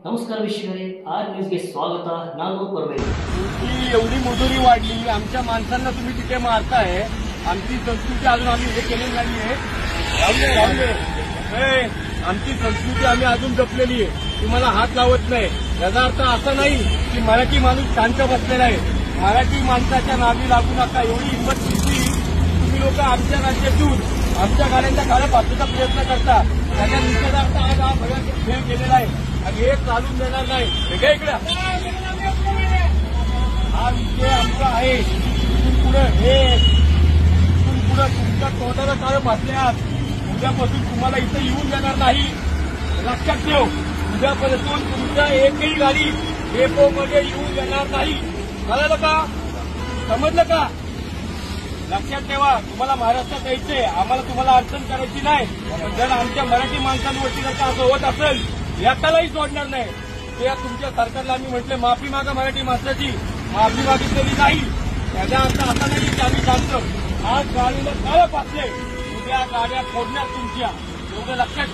ನಮಸ್ಕಾರ ವೀಕ್ಷಕರೇ, ಆರ್ ನ್ಯೂಸ್ಗೆ ಸ್ವಾಗತ. ನಾನು ಪರಮೇಶ್. एवढी मजुरी वाढली, आमच्या माणसांना तुम्ही तिथे मारताय. आमची संस्कृती अजून आम्ही हे केलेली नाहीये. आमची संस्कृती आम्ही अजून जपलेली आहे. तुम्हाला हात लावत नाही. याचा अर्थ असा नाही की मराठी माणूस शांत बसलेला आहे. मराठी माणसाच्या नादी लागू नका. एवढी हिंमत किती तुम्ही लोक आमच्या राज्यात येऊन आमच्या गाड्यांच्या काळ्या पाचूचा प्रयत्न करता. त्याच्या निषेधार्थ आज हा भयंकर खेळ केलेला आहे आणि हे चालून देणार नाही. हे काय इकडे हा विषय आमचा आहे. इथून पुढे तुमच्या तोंडाला काळं फासल्यास उद्यापासून तुम्हाला इथं येऊन जाणार नाही. लक्षात ठेव, उद्यापासून तुमच्या एकही गाडी डेपोमध्ये येऊन येणार नाही. कळलं का? समजलं का? लक्षात ठेवा, तुम्हाला महाराष्ट्रात यायचंय, आम्हाला तुम्हाला अडचण करायची नाही. पण जर आमच्या मराठी माणसांवरती जर का असं होत असेल, याच्यालाही सोडणार नाही. ते तुमच्या सरकारला आम्ही म्हटले माफी मागा, मराठी माणसाची माफी मागितलेली नाही. याचा अर्थ असा नाही की आम्ही सांगतो आज गाडीला काळं फासले, उद्या गाड्या फोडण्यात तुमच्या. एवढं लक्षात